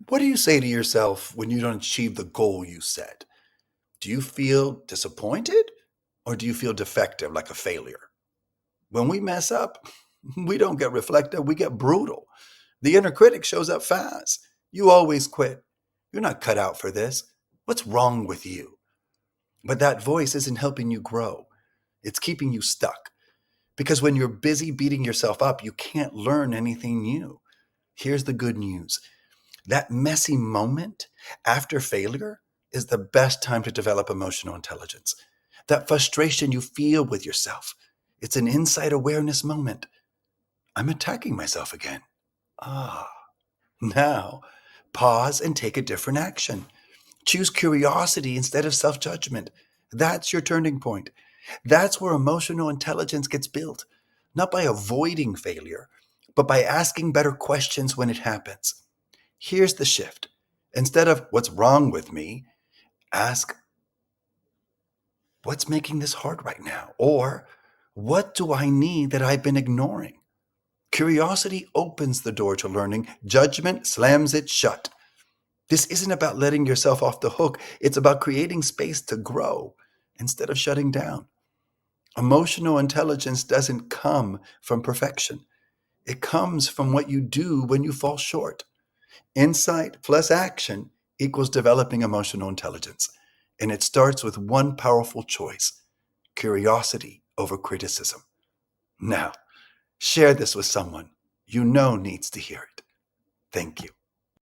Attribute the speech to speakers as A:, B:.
A: What do you say to yourself when you don't achieve the goal you set? Do you feel disappointed or do you feel defective, like a failure? When we mess up, we don't get reflective, we get brutal. The inner critic shows up fast. You always quit. You're not cut out for this. What's wrong with you? But that voice isn't helping you grow. It's keeping you stuck. Because when you're busy beating yourself up, you can't learn anything new. Here's the good news. That messy moment after failure is the best time to develop emotional intelligence. That frustration you feel with yourself, it's an insight awareness moment. I'm attacking myself again. Ah, now pause and take a different action. Choose curiosity instead of self judgment. That's your turning point. That's where emotional intelligence gets built, not by avoiding failure, but by asking better questions when it happens. Here's the shift. Instead of what's wrong with me, ask what's making this hard right now? Or what do I need that I've been ignoring? Curiosity opens the door to learning, judgment slams it shut. This isn't about letting yourself off the hook, it's about creating space to grow instead of shutting down. Emotional intelligence doesn't come from perfection, it comes from what you do when you fall short. Insight plus action equals developing emotional intelligence. And it starts with one powerful choice: curiosity over criticism. Now, share this with someone you know needs to hear it. Thank you.